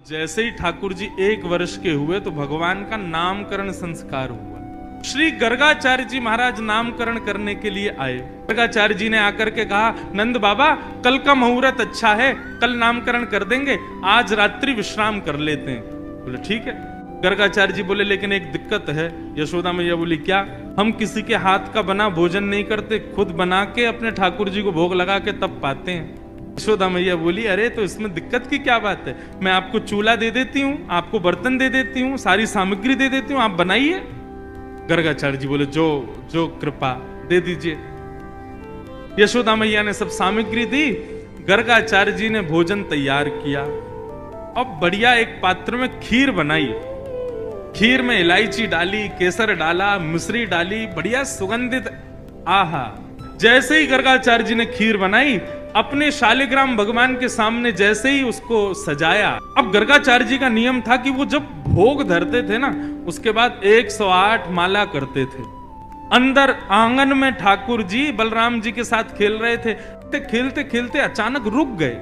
जैसे ही ठाकुर जी 1 वर्ष के हुए तो भगवान का नामकरण संस्कार हुआ। श्री गर्गाचार्य जी महाराज नामकरण करने के लिए आए। गर्गाचार्य जी ने आकर के कहा, नंद बाबा कल का मुहूर्त अच्छा है, कल नामकरण कर देंगे, आज रात्रि विश्राम कर लेते हैं। बोले ठीक है। गर्गाचार्य जी बोले लेकिन एक दिक्कत है। यशोदा मैया बोली क्या? हम किसी के हाथ का बना भोजन नहीं करते, खुद बना के अपने ठाकुर जी को भोग लगा के तब पाते हैं। यशोदा मैया बोली अरे तो इसमें दिक्कत की क्या बात है, मैं आपको चूल्हा दे देती हूँ, आपको बर्तन दे देती हूँ, सारी सामग्री दे देती हूँ, आप बनाइए। गर्गाचार्य जी बोले जो जो कृपा दे दीजिए। यशोदा मैया ने सब सामग्री दी, गर्गाचार्य जी ने भोजन तैयार किया। अब बढ़िया एक पात्र में खीर बनाई, खीर में इलायची डाली, केसर डाला, मिश्री डाली, बढ़िया सुगंधित। आहा, जैसे ही गर्गाचार्य जी ने खीर बनाई, अपने शालिग्राम भगवान के सामने जैसे ही उसको सजाया। अब गर्गाचार्य जी का नियम था कि वो जब भोग धरते थे ना, उसके बाद 108 माला करते थे। अंदर आंगन में ठाकुर जी बलराम जी के साथ खेल रहे थे। खेलते खेलते अचानक रुक गए।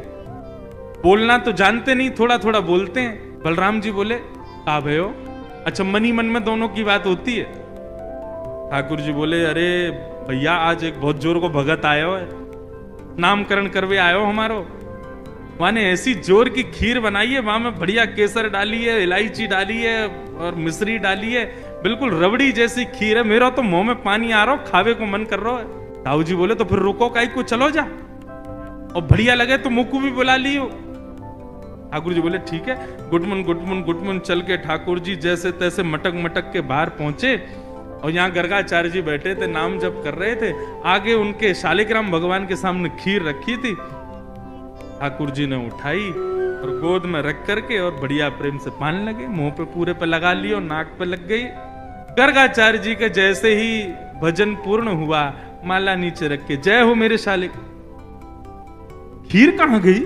बोलना तो जानते नहीं, थोड़ा थोड़ा बोलते हैं। बलराम जी बोले का भयो? अच्छा, मनी मन में दोनों की बात होती है। ठाकुर जी बोले अरे भैया आज एक बहुत जोर को भगत आयो है, नामकरण करवे आयो हमारो। माने ऐसी जोर की खीर बनाई है, वहां में बढ़िया केसर डाली है, इलायची डाली है और मिश्री डाली है, बिल्कुल रबड़ी जैसी खीर है। मेरा तो मुंह में पानी आ रहा हो, खावे को मन कर रहा है। ताऊ जी बोले तो फिर रुको काई को, चलो जा, और बढ़िया लगे तो मुक्कू भी बुला लियो। ठाकुर जी बोले ठीक है। गुटमुन गुटमुन गुटमुन चल के ठाकुर जी जैसे तैसे मटक मटक के बाहर पहुंचे, और यहाँ गर्गाचार्य जी बैठे थे, नाम जप कर रहे थे। आगे उनके शालिग्राम भगवान के सामने खीर रखी थी। ठाकुर जी ने उठाई और गोद में रख करके और बढ़िया प्रेम से पान लगे, मुंह पे पूरे पे लगा लियो, नाक पे लग गई। गर्गाचार्य जी के जैसे ही भजन पूर्ण हुआ, माला नीचे रख के जय हो मेरे शालिक। खीर कहां गई?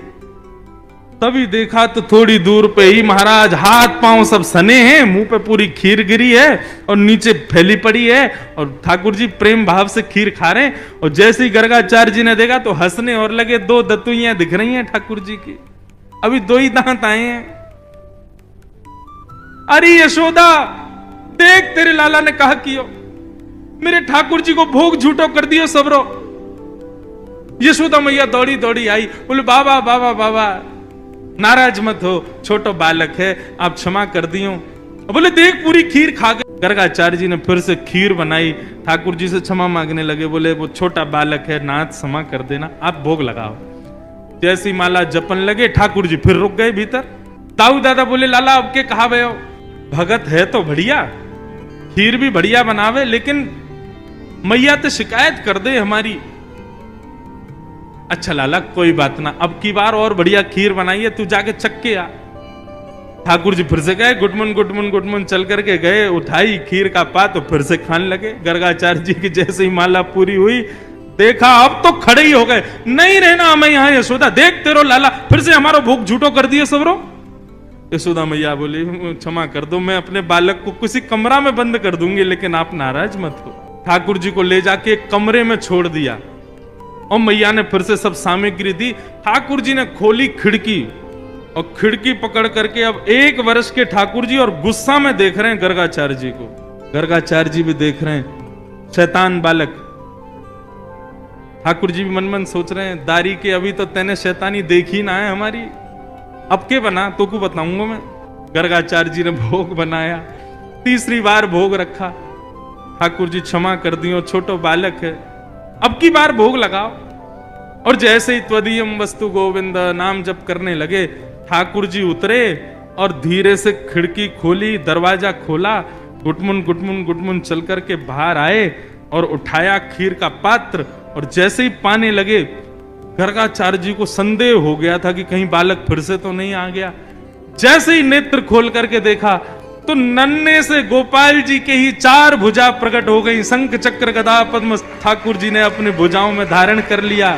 तभी देखा तो थोड़ी दूर पे ही महाराज हाथ पांव सब सने हैं, मुंह पे पूरी खीर गिरी है और नीचे फैली पड़ी है, और ठाकुर जी प्रेम भाव से खीर खा रहे हैं। और जैसे ही गर्गाचार्य जी ने देखा तो हंसने और लगे। 2 दतुइयां दिख रही हैं ठाकुर जी की, अभी 2 ही दांत आए हैं। अरे यशोदा देख, तेरे लाला ने कहा कियो, मेरे ठाकुर जी को भोग झूठो कर दियो सबरो। यशोदा मैया दौड़ी दौड़ी आई, बोले बाबा बाबा बाबा नाराज मत हो, छोटो बालक है, आप क्षमा कर दियो। बोले देख पूरी खीर खा गए। गर्गाचार्य जी ने फिर से खीर बनाई, ठाकुर जी से क्षमा मांगने लगे। बोले वो छोटा बालक है, नाथ क्षमा कर देना, आप भोग लगाओ। जैसी माला जपन लगे, ठाकुर जी फिर रुक गए भीतर। ताऊ दादा बोले लाला अब के कहा भयो? भगत है तो बढ़िया, खीर भी बढ़िया बनावे, लेकिन मैया तो शिकायत कर दे हमारी। अच्छा लाला कोई बात ना, अब की बार और बढ़िया खीर बनाई है, तू जाके चख के आ। ठाकुर जी फिर से गए, गुटमुन गुटमुन गुटमुन चल करके गए, उठाई खीर का पात तो फिर से खाने लगे। गर्गाचार्य जी की जैसे ही माला पूरी हुई, देखा अब तो खड़े ही हो गए, नहीं रहना मैं यहाँ। यशोदा देख तेरो लाला फिर से हमारा भोग झूठो कर दिए सबरो। यशोदा मैया बोली क्षमा कर दो, मैं अपने बालक को किसी कमरा में बंद कर दूंगी, लेकिन आप नाराज मत हो। ठाकुर जी को ले जाके एक कमरे में छोड़ दिया, और मैया ने फिर से सब सामग्री दी। ठाकुर जी ने खोली खिड़की, और खिड़की पकड़ करके अब 1 वर्ष के ठाकुर जी और गुस्सा में देख रहे हैं गर्गाचार्य जी को। गर्गाचार्य जी भी देख रहे हैं, शैतान बालक। ठाकुर जी भी मन मन सोच रहे हैं, दारी के अभी तो तेने शैतानी देखी ना है हमारी, अब के बना तो को बताऊंगा मैं। गर्गाचार्य जी ने भोग बनाया, 3री बार भोग रखा। ठाकुर जी क्षमा कर दियो, छोटो बालक है, अब की बार भोग लगाओ। और जैसे ही त्वदीयम वस्तु गोविंद नाम जप करने लगे, ठाकुर जी उतरे और धीरे से खिड़की खोली, दरवाजा खोला, गुटमुन गुटमुन गुटमुन चल करके बाहर आए और उठाया खीर का पात्र। और जैसे ही पाने लगे, गर्गाचार्य जी को संदेह हो गया था कि कहीं बालक फिर से तो नहीं आ गया। जैसे ही नेत्र खोल करके देखा तो नन्हे से गोपाल जी के ही 4 भुजा प्रकट हो गई। शंख चक्र गदा पद्म ठाकुर जी ने अपने भुजाओं में धारण कर लिया।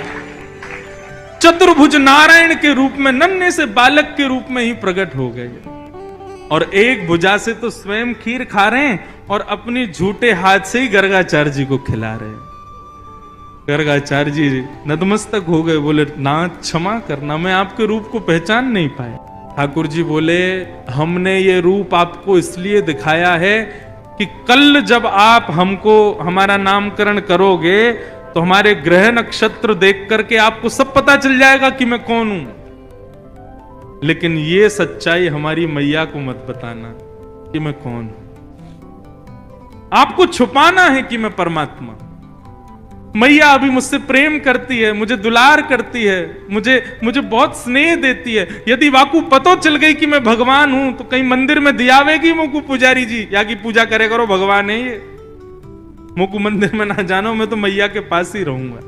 चतुर्भुज नारायण के रूप में नन्हे से बालक के रूप में ही प्रकट हो गए, और एक भुजा से तो स्वयं खीर खा रहे हैं और अपनी झूठे हाथ से ही गर्गाचार्य जी को खिला रहे हैं। गर्गाचार्य जी नतमस्तक हो गए, बोले नाथ क्षमा करना, मैं आपके रूप को पहचान नहीं पाए। ठाकुर जी बोले, हमने ये रूप आपको इसलिए दिखाया है कि कल जब आप हमको हमारा नामकरण करोगे तो हमारे ग्रह नक्षत्र देख करके आपको सब पता चल जाएगा कि मैं कौन हूं। लेकिन ये सच्चाई हमारी मैया को मत बताना कि मैं कौन हूं। आपको छुपाना है कि मैं परमात्मा। मैया अभी मुझसे प्रेम करती है, मुझे दुलार करती है, मुझे बहुत स्नेह देती है। यदि वाकू पतो चल गई कि मैं भगवान हूं तो कहीं मंदिर में दियावेगी मोकू पुजारी जी, या की पूजा करे करो, भगवान है ये, मोकू मंदिर में ना जानो, मैं तो मैया के पास ही रहूंगा।